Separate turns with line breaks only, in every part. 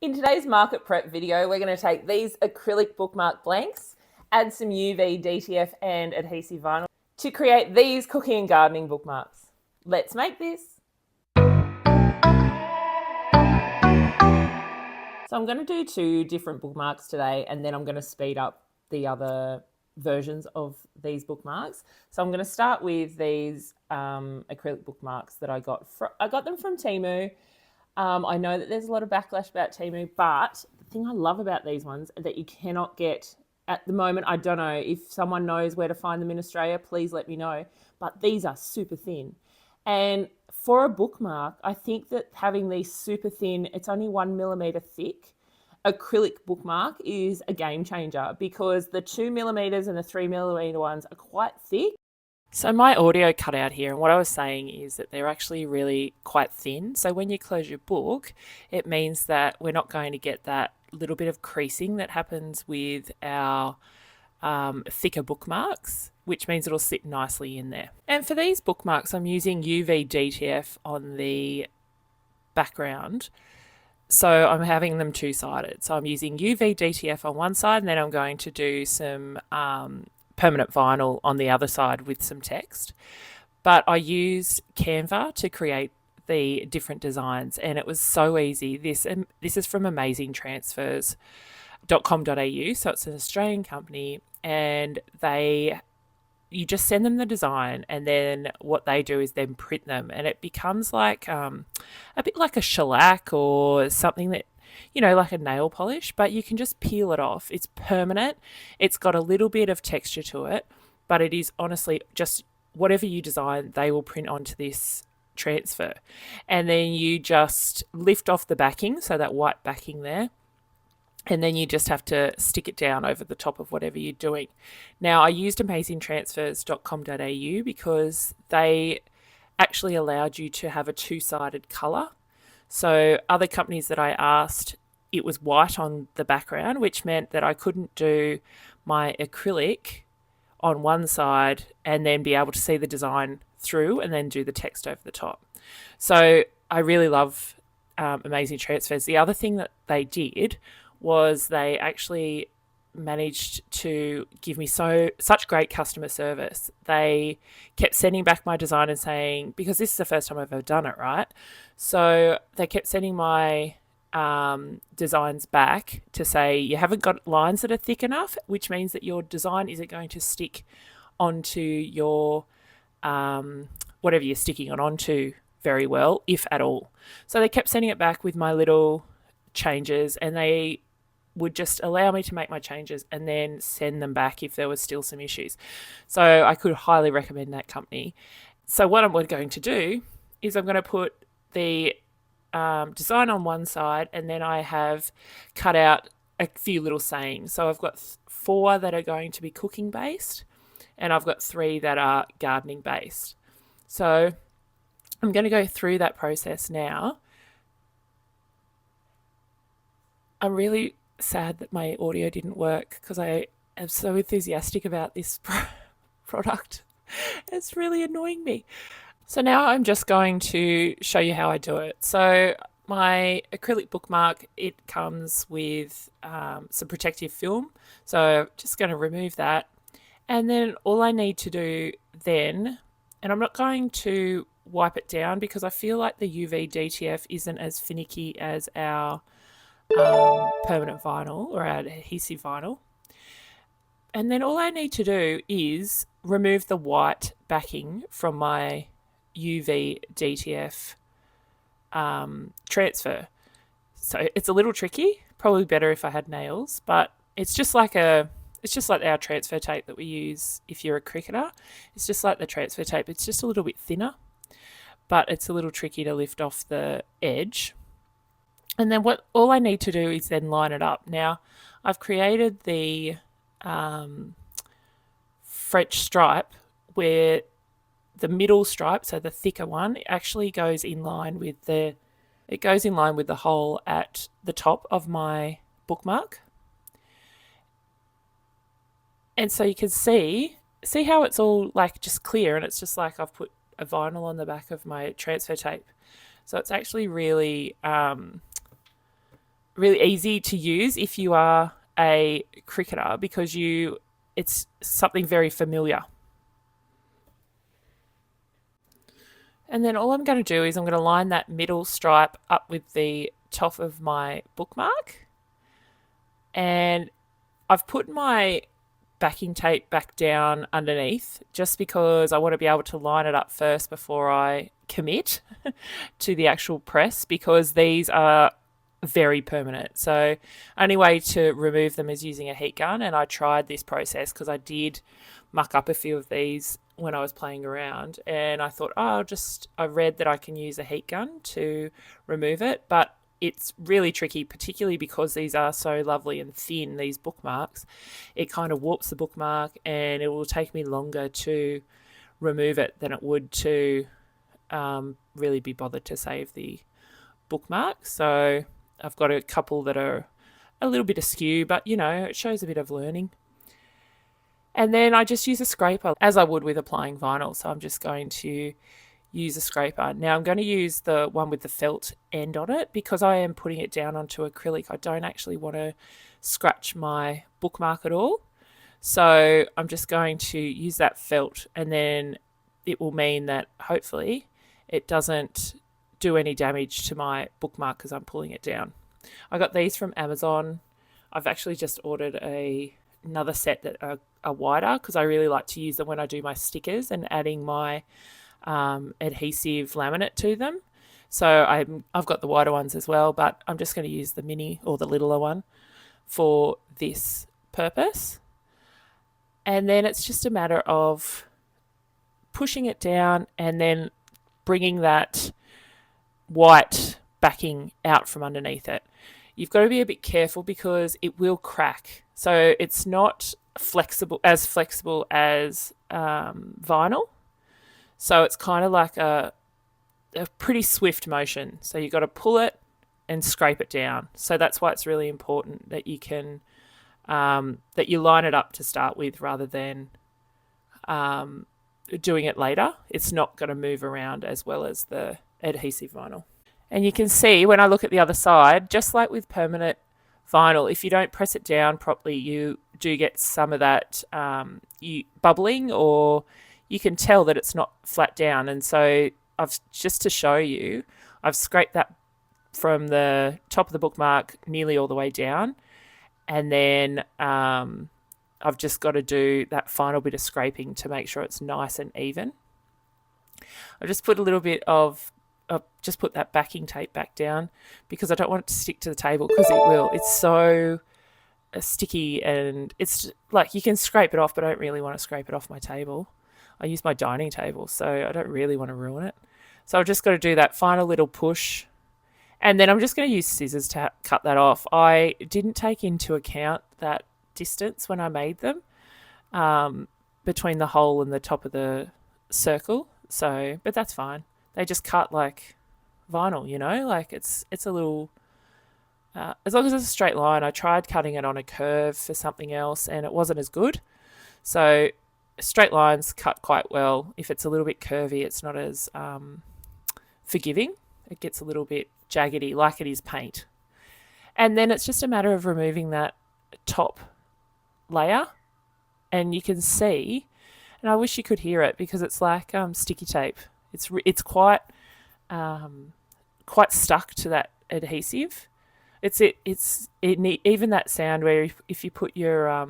In today's market prep video, we're going to take these acrylic bookmark blanks, add some UVDTF and adhesive vinyl to create these cooking and gardening bookmarks. Let's make this. So I'm going to do 2 different bookmarks today, and then I'm going to speed up the other versions of these bookmarks. So I'm going to start with these acrylic bookmarks that I got. I got them from Temu. I know that there's a lot of backlash about Temu, but the thing I love about these ones is that you cannot get at the moment. I don't know if someone knows where to find them in Australia, please let me know. But these are super thin. And for a bookmark, I think that having these super thin, it's only 1mm thick, acrylic bookmark is a game changer, because the 2mm and the 3mm ones are quite thick. So my audio cut out here, and what I was saying is that they're actually really quite thin. So when you close your book, it means that we're not going to get that little bit of creasing that happens with our thicker bookmarks, which means it'll sit nicely in there. And for these bookmarks, I'm using UVDTF on the background. So I'm having them 2-sided. So I'm using UVDTF on one side, and then I'm going to do some permanent vinyl on the other side with some text. But I used Canva to create the different designs, and it was so easy. This is from amazingtransfers.com.au, so it's an Australian company, and you just send them the design, and then what they do is then print them, and it becomes like a bit like a shellac or something that, like a nail polish, but you can just peel it off. It's permanent. It's got a little bit of texture to it, but it is honestly just whatever you design, they will print onto this transfer. And then you just lift off the backing, so that white backing there, and then you just have to stick it down over the top of whatever you're doing. Now, I used amazingtransfers.com.au because they actually allowed you to have a 2-sided colour. So other companies that I asked, it was white on the background, which meant that I couldn't do my acrylic on one side and then be able to see the design through and then do the text over the top. So I really love Amazing Transfers. The other thing that they did was they actually managed to give me such great customer service. They kept sending back my design and saying, because this is the first time I've ever done it, right? So they kept sending my designs back to say, you haven't got lines that are thick enough, which means that your design isn't going to stick onto your whatever you're sticking it onto very well, if at all. So they kept sending it back with my little changes, and they would just allow me to make my changes and then send them back if there was still some issues. So I could highly recommend that company. So what I'm going to do is I'm going to put the design on one side, and then I have cut out a few little sayings. So I've got 4 that are going to be cooking based, and I've got 3 that are gardening based. So I'm going to go through that process now. I'm really sad that my audio didn't work because I am so enthusiastic about this product. It's really annoying me. So now I'm just going to show you how I do it. So my acrylic bookmark, it comes with some protective film. So I'm just going to remove that. And then all I need to do then, and I'm not going to wipe it down because I feel like the UV DTF isn't as finicky as our permanent vinyl or our adhesive vinyl. And then all I need to do is remove the white backing from my UV DTF transfer. So it's a little tricky, probably better if I had nails, but it's just like our transfer tape that we use if you're a cricketer. It's just like the transfer tape. It's just a little bit thinner, but it's a little tricky to lift off the edge. And then all I need to do is then line it up. Now, I've created the French stripe where the middle stripe, so the thicker one, actually goes in line with the hole at the top of my bookmark. And so you can see how it's all like just clear, and it's just like I've put a vinyl on the back of my transfer tape. So it's actually really really easy to use if you are a cricketer, because it's something very familiar. And then all I'm going to do is I'm going to line that middle stripe up with the top of my bookmark. And I've put my backing tape back down underneath just because I want to be able to line it up first before I commit to the actual press, because these are very permanent. So only way to remove them is using a heat gun, and I tried this process because I did muck up a few of these when I was playing around, and I thought, oh, I read that I can use a heat gun to remove it, but it's really tricky, particularly because these are so lovely and thin, these bookmarks. It kind of warps the bookmark, and it will take me longer to remove it than it would to really be bothered to save the bookmark. So I've got a couple that are a little bit askew, but it shows a bit of learning. And then I just use a scraper as I would with applying vinyl. So I'm just going to use a scraper. Now I'm going to use the one with the felt end on it because I am putting it down onto acrylic. I don't actually want to scratch my bookmark at all. So I'm just going to use that felt, and then it will mean that hopefully it doesn't do any damage to my bookmark because I'm pulling it down. I got these from Amazon. I've actually just ordered another set that are wider because I really like to use them when I do my stickers and adding my adhesive laminate to them. So I've got the wider ones as well, but I'm just going to use the mini or the littler one for this purpose. And then it's just a matter of pushing it down and then bringing that white backing out from underneath it. You've got to be a bit careful because it will crack. So it's not flexible as vinyl. So it's kind of like a pretty swift motion. So you've got to pull it and scrape it down. So that's why it's really important that you can that you line it up to start with rather than doing it later. It's not going to move around as well as the adhesive vinyl. And you can see when I look at the other side, just like with permanent vinyl, if you don't press it down properly, you do get some of that bubbling, or you can tell that it's not flat down. And so just to show you, I've scraped that from the top of the bookmark nearly all the way down, and then I've just got to do that final bit of scraping to make sure it's nice and even. I just put a little bit of just put that backing tape back down because I don't want it to stick to the table, because it will. It's so sticky, and it's like you can scrape it off, but I don't really want to scrape it off my table. I use my dining table, so I don't really want to ruin it. So I've just got to do that final little push, and then I'm just going to use scissors to cut that off. I didn't take into account that distance when I made them between the hole and the top of the circle. So, but that's fine. They just cut like vinyl, like it's a little, as long as it's a straight line. I tried cutting it on a curve for something else and it wasn't as good. So straight lines cut quite well. If it's a little bit curvy, it's not as forgiving. It gets a little bit jaggedy, like it is paint. And then it's just a matter of removing that top layer, and you can see, and I wish you could hear it because it's like sticky tape. It's quite stuck to that adhesive. Even that sound where if you put your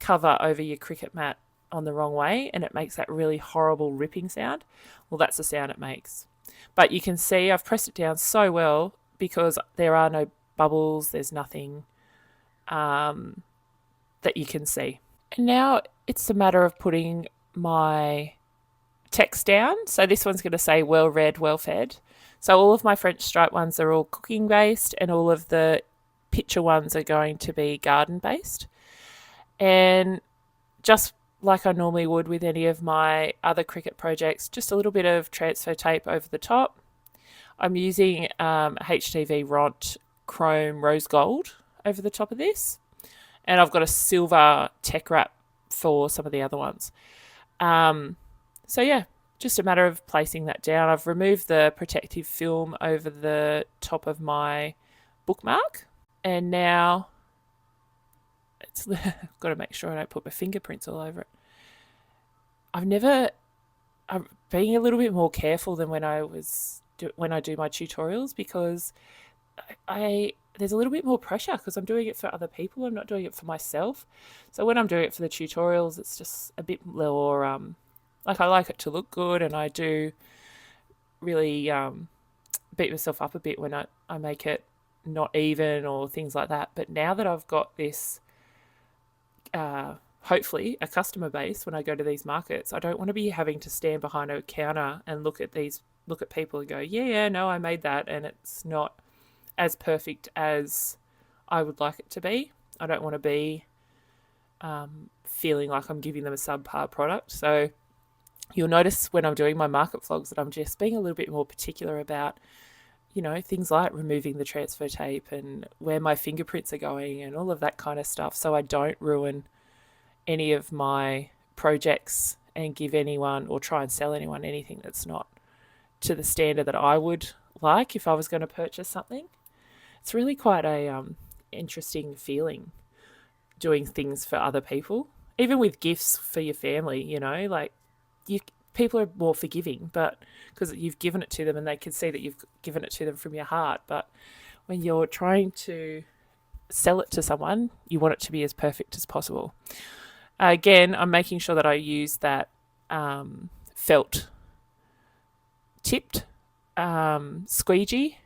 cover over your Cricut mat on the wrong way and it makes that really horrible ripping sound, well, that's the sound it makes. But you can see I've pressed it down so well because there are no bubbles, there's nothing that you can see. And now it's a matter of putting my text down. So this one's going to say well read, well fed. So all of my French stripe ones are all cooking based, and all of the picture ones are going to be garden based. And just like I normally would with any of my other Cricut projects, just a little bit of transfer tape over the top. I'm using HTVRont Chrome Rose Gold over the top of this, and I've got a silver Teckwrap for some of the other ones. So yeah, just a matter of placing that down. I've removed the protective film over the top of my bookmark And now it's I've got to make sure I don't put my fingerprints all over it. I'm being a little bit more careful than when when I do my tutorials, because I there's a little bit more pressure because I'm doing it for other people. I'm not doing it for myself. So when I'm doing it for the tutorials, it's just a bit more like I like it to look good, and I do really beat myself up a bit when I make it not even or things like that. But now that I've got this hopefully a customer base when I go to these markets, I don't want to be having to stand behind a counter and look at people and go, yeah, no, I made that, and it's not as perfect as I would like it to be. I don't want to be feeling like I'm giving them a subpar product. So you'll notice when I'm doing my market vlogs that I'm just being a little bit more particular about, things like removing the transfer tape and where my fingerprints are going and all of that kind of stuff, so I don't ruin any of my projects and give anyone or try and sell anyone anything that's not to the standard that I would like if I was going to purchase something. It's really quite a interesting feeling doing things for other people, even with gifts for your family. Like people are more forgiving, but because you've given it to them and they can see that you've given it to them from your heart. But when you're trying to sell it to someone, you want it to be as perfect as possible. Again, I'm making sure that I use that felt tipped squeegee,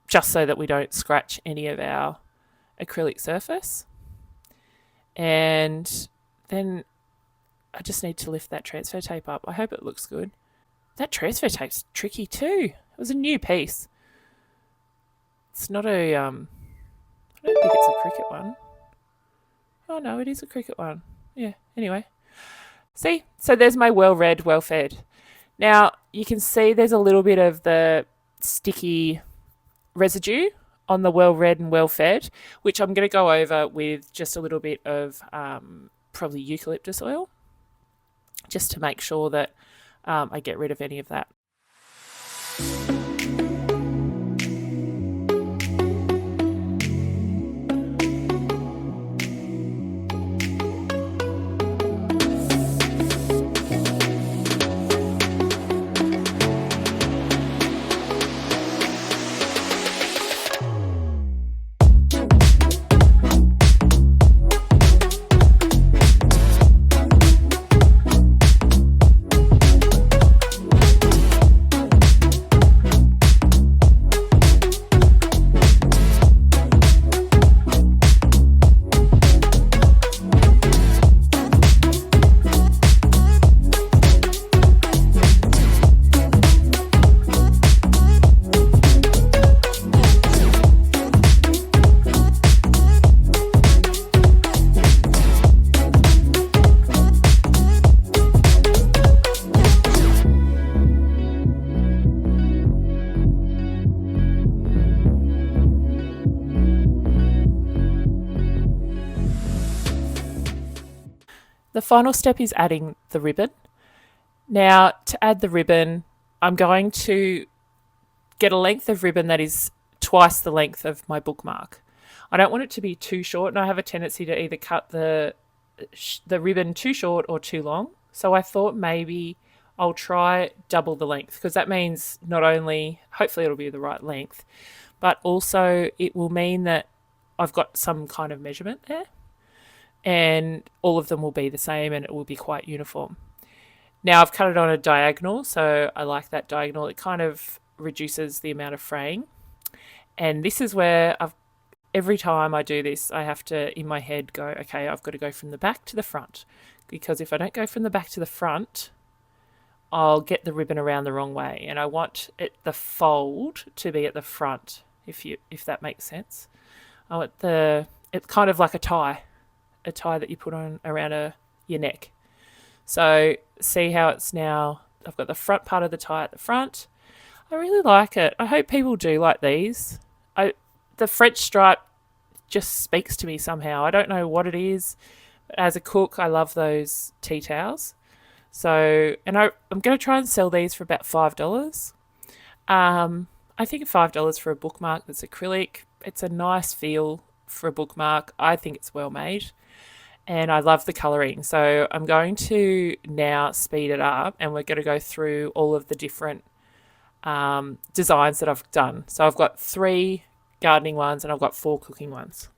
just so that we don't scratch any of our acrylic surface. And then I just need to lift that transfer tape up. I hope it looks good. That transfer tape's tricky too. It was a new piece. It's not a I don't think it's a Cricut one. Oh no, it is a Cricut one. Yeah, anyway. See? So there's my well-read, well-fed. Now, you can see there's a little bit of the sticky residue on the well-read and well-fed, which I'm going to go over with just a little bit of probably eucalyptus oil, just to make sure that I get rid of any of that. The final step is adding the ribbon. Now, to add the ribbon, I'm going to get a length of ribbon that is twice the length of my bookmark. I don't want it to be too short, and I have a tendency to either cut the ribbon too short or too long. So I thought maybe I'll try double the length, because that means not only, hopefully it'll be the right length, but also it will mean that I've got some kind of measurement there, and all of them will be the same and it will be quite uniform. Now I've cut it on a diagonal, so I like that diagonal. It kind of reduces the amount of fraying. And this is where every time I do this, I have to, in my head, go, okay, I've got to go from the back to the front, because if I don't go from the back to the front, I'll get the ribbon around the wrong way, and I want the fold to be at the front, if that makes sense. I want it's kind of like a tie that you put on around your neck. So see how it's now, I've got the front part of the tie at the front. I really like it. I hope people do like these. The French stripe just speaks to me somehow. I don't know what it is. But as a cook, I love those tea towels. So, and I'm going to try and sell these for about $5. I think $5 for a bookmark that's acrylic, it's a nice feel for a bookmark. I think it's well made and I love the colouring. So I'm going to now speed it up and we're going to go through all of the different designs that I've done. So I've got 3 gardening ones and I've got 4 cooking ones.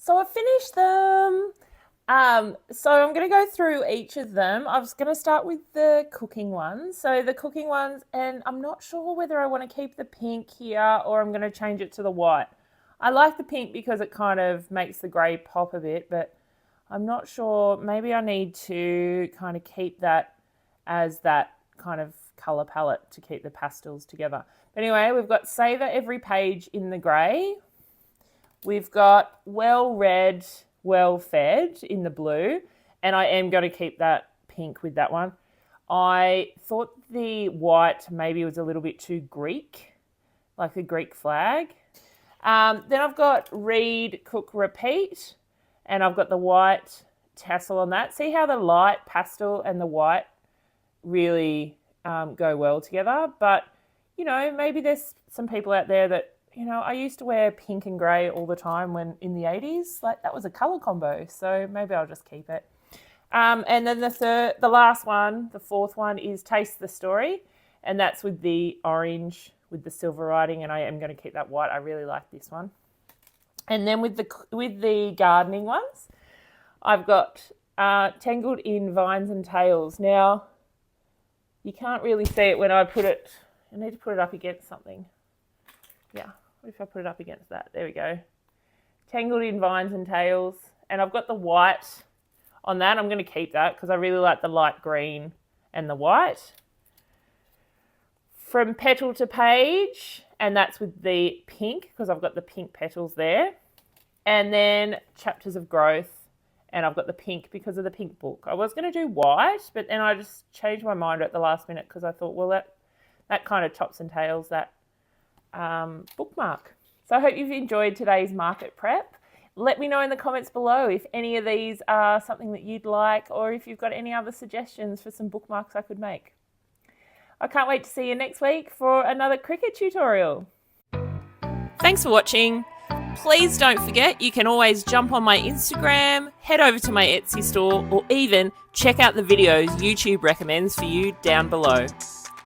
So I finished them. So I'm going to go through each of them. I was going to start with the cooking ones. So the cooking ones, and I'm not sure whether I want to keep the pink here or I'm going to change it to the white. I like the pink because it kind of makes the grey pop a bit, but I'm not sure. Maybe I need to kind of keep that as that kind of colour palette to keep the pastels together. But anyway, we've got Savour Every Page in the grey. We've got Well Read, Well Fed in the blue, and I am going to keep that pink with that one. I thought the white maybe was a little bit too Greek, like a Greek flag. Then I've got Read, Cook, Repeat, and I've got the white tassel on that. See how the light pastel and the white really go well together? But, you know, maybe there's some people out there that, you know, I used to wear pink and grey all the time when in the 80s. Like, that was a colour combo, so maybe I'll just keep it. And then the last one, the 4th one, is Taste the Story, and that's with the orange with the silver writing, and I am going to keep that white. I really like this one. And then with the gardening ones, I've got Tangled in Vines and Tails. Now, you can't really see it when I put it. I need to put it up against something. Yeah. What if I put it up against that? There we go. Tangled in Vines and Tails. And I've got the white on that. I'm going to keep that because I really like the light green and the white. From Petal to Page, and that's with the pink because I've got the pink petals there. And then Chapters of Growth, and I've got the pink because of the pink book. I was going to do white, but then I just changed my mind at the last minute because I thought, well, that kind of tops and tails that bookmark. So I hope you've enjoyed today's market prep. Let me know in the comments below if any of these are something that you'd like or if you've got any other suggestions for some bookmarks I could make. I can't wait to see you next week for another Cricut tutorial. Thanks for watching. Please don't forget you can always jump on my Instagram, head over to my Etsy store, or even check out the videos YouTube recommends for you down below.